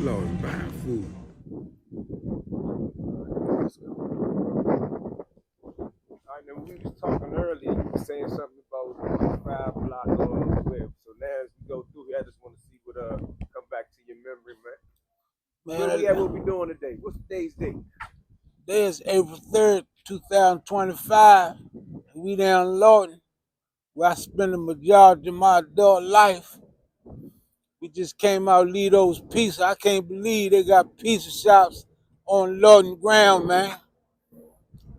Lorton buying food. I know we was talking earlier. You were saying something about 5 block on Web. So now as we go through here, I just want to see what come back to your memory, man. Where we at? What we doing today? What's today's date? Today is April 3rd, 2025. We down in Lorton, where I spend the majority of my adult life. We just came out Lido's Pizza. I can't believe they got pizza shops on Lorton ground, man.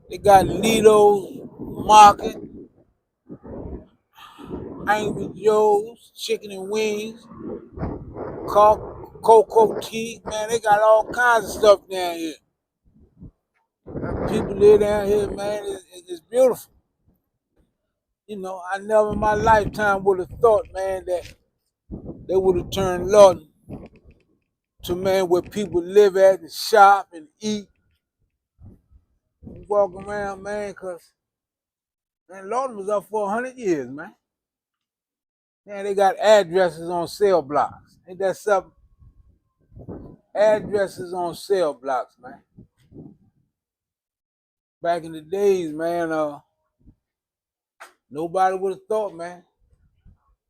They got Lido's Market, Angry Joe's, Chicken and Wings, Cocoa Tea. Man, they got all kinds of stuff down here. People live down here, man. It's beautiful. You know, I never in my lifetime would have thought, man, that they would have turned Lorton to, man, where people live at and shop and eat and walk around, man, because, man, Lorton was up for 100 years, man. Man, they got addresses on cell blocks. Ain't that something? Addresses on cell blocks, man. Back in the days, man, nobody would have thought, man,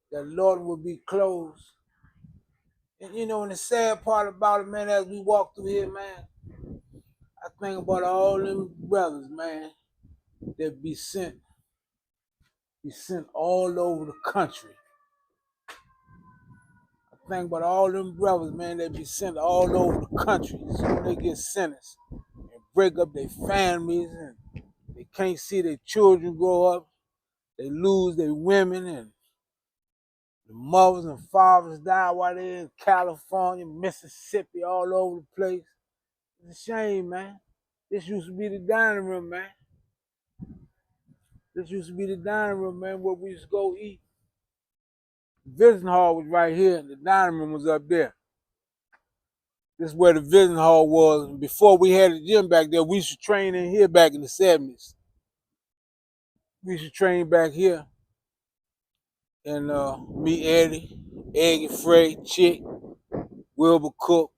that Lorton would be closed. And, you know, and the sad part about it, man, as we walk through here, man, I think about all them brothers, man, that be sent all over the country. I think about all them brothers, man, that be sent all over the country. So when they get sentenced and break up their families and they can't see their children grow up, they lose their women and the mothers and fathers die while they're in California, Mississippi, all over the place. It's a shame, man. This used to be the dining room, man. This used to be the dining room, man, where we used to go eat. The visiting hall was right here, and the dining room was up there. This is where the visiting hall was. And before we had a gym back there, we used to train in here back in the 70s. We used to train back here. And me, Eddie, Eggy Frey, Chick, Wilbur Cook,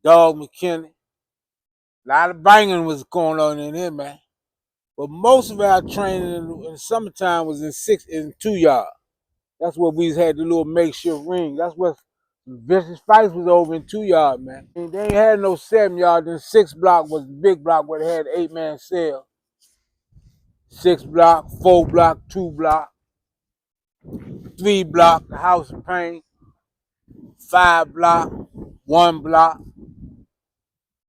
Dog McKinney. A lot of banging was going on in here, man. But most of our training in the summertime was in 2 yard. That's where we had the little makeshift ring. That's what vicious fights was over in 2 yard, man. They ain't had no 7 yard. Then 6 block was the big block where they had 8-man cell. 6 block, 4 block, 2 block, 3 block, the House of Pain, 5 block, 1 block.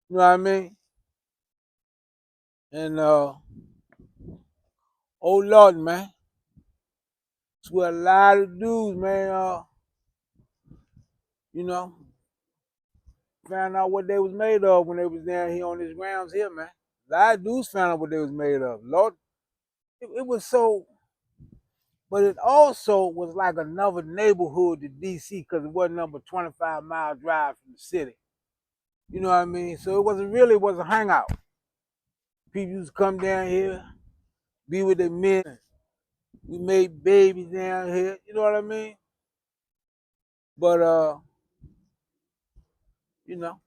You know what I mean? And oh Lord, man. It's where a lot of dudes, man, you know, found out what they was made of when they was down here on these grounds here, man. A lot of dudes found out what they was made of. Lord, it was so, but it also was like another neighborhood to DC because it wasn't number 25-mile drive from the city. You know what I mean? So it was a hangout. People used to come down here, be with their men. We made babies down here. You know what I mean? But you know,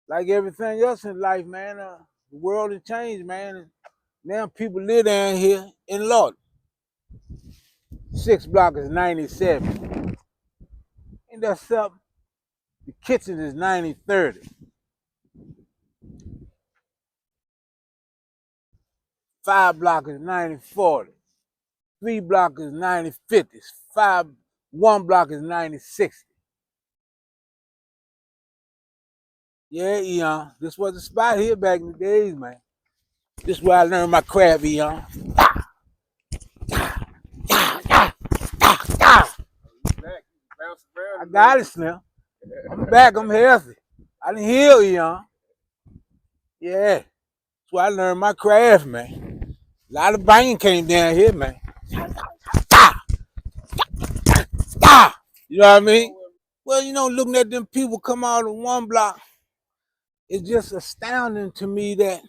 like everything else in life, man, the world has changed, man. And now people live down here in Lorton. 6 block is 97. Ain't that something? The kitchen is 90/30. 5 block is 90/40. 3 block is 90/50. 1 block is 90/60. Yeah, Eon. This was the spot here back in the days, man. This is where I learned my craft, Eon. I got it, Slim. I'm back. I'm healthy. I done heal, Eon. Yeah. That's where I learned my craft, man. A lot of banging came down here, man. You know what I mean? Well, you know, looking at them people come out of 1 block, it's just astounding to me that,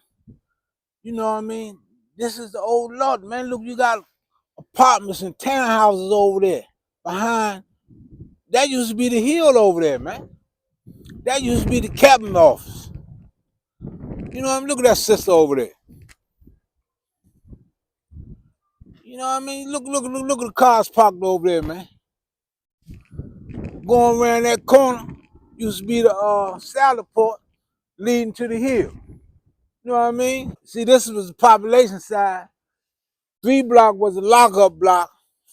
you know what I mean? This is the old Lord, man. Look, you got apartments and townhouses over there behind. That used to be the hill over there, man. That used to be the captain office. You know what I mean? Look at that sister over there. You know what I mean? Look at the cars parked over there, man. Going around that corner used to be the salad port leading to the hill. You know what I mean? See, this was the population side. 3 block was the lockup block,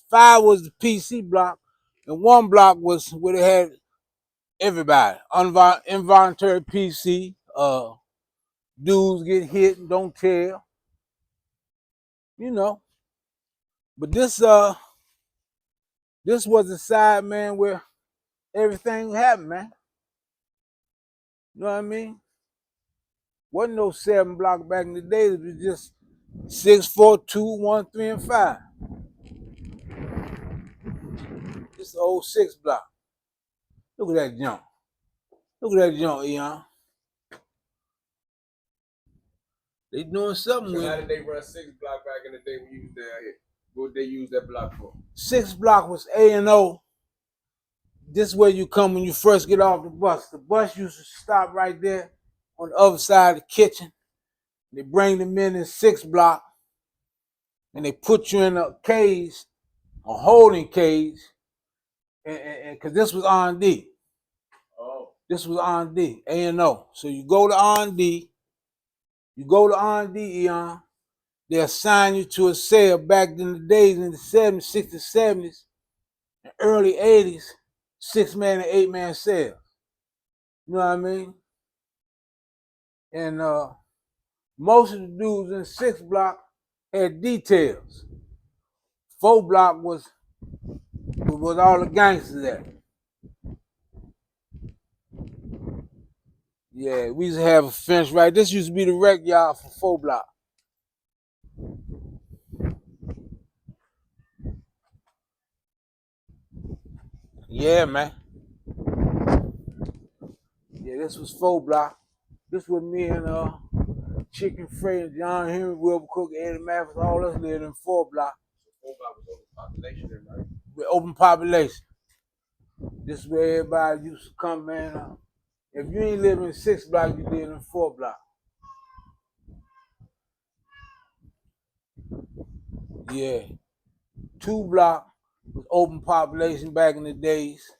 5 was the PC block, and 1 block was where they had everybody. Involuntary PC, dudes get hit and don't tell. You know. But this was the side, man, where everything happened, man. You know what I mean? Wasn't no 7 block back in the day. It was just 6, 4, 2, 1, 3, and 5. This the old 6 block. Look at that jump. Look at that jump, Eon. They doing something So with how it. did they run 6 block back in the day when you was down here? What did they use that block for? 6 block was A&O. This is where you come when you first get off the bus. The bus used to stop right there on the other side of the kitchen. They bring them in 6 block, and they put you in a cage, a holding cage, and because this was R&D. Oh. This was R&D, A&O. So you go to R&D, Eon, they assign you to a cell. Back in the days, in the 70s, 60s, 70s, and early 80s, 6-man and 8-man cells. You know what I mean? And most of the dudes in 6 block had details. 4 block was all the gangsters at. Yeah, we used to have a fence right. This used to be the rec yard for 4 block. Yeah, man. Yeah, this was 4 block. This was me and Chicken Fred, John Henry, Wilbur Cook, Eddie Mathis, all us lived in 4 block. So 4 block was open population, right? With open population. This is where everybody used to come, man. If you ain't living in 6 block, you live in 4 block. Yeah. 2 block was open population back in the days.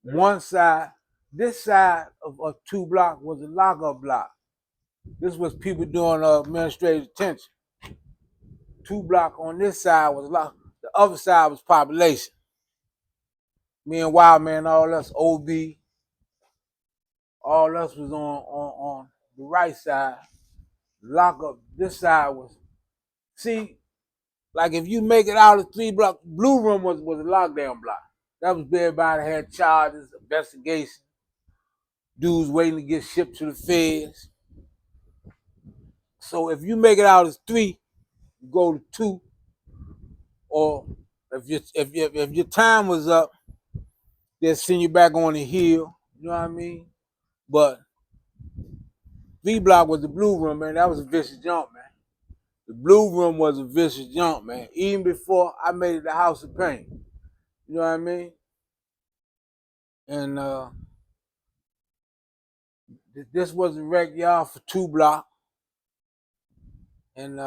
One side, this side of 2 block was a lockup block. This was people doing administrative detention. 2 block on this side was lock. The other side was population. Me and Wildman, all us OB, all us was on the right side. Lockup, this side was, see, like if you make it out of 3 block, Blue Room was a lockdown block. That was where everybody had charges, investigation, dudes waiting to get shipped to the feds. So if you make it out as 3, you go to 2, or if your time was up, they'll send you back on the hill. You know what I mean? But 3 block was the Blue Room, man. That was a vicious jump, man. The Blue Room was a vicious jump, man. Even before I made it the House of Pain. You know what I mean? And this was a rec yard for 2 block. And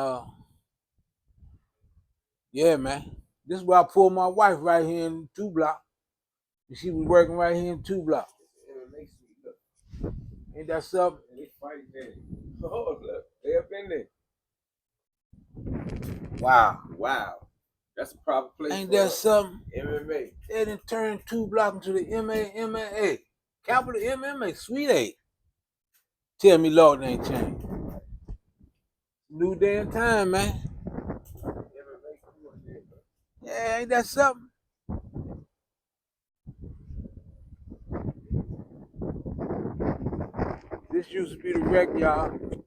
yeah, man. This is where I pulled my wife right here in 2 block. She was working right here in 2 block. Ain't that something? They fighting there. Oh, look, they up in there. Wow. That's a proper place. Ain't that something? MMA. They done turned 2 block into the MMA. Capital MMA, Sweet 8. Tell me Lorton ain't changed. New day and time, man. Yeah, ain't that something? This used to be the rec yard.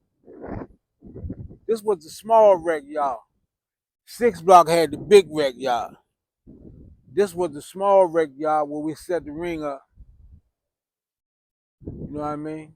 This was the small rec yard. 6 block had the big rec yard. This was the small rec yard where we set the ring up. You know what I mean?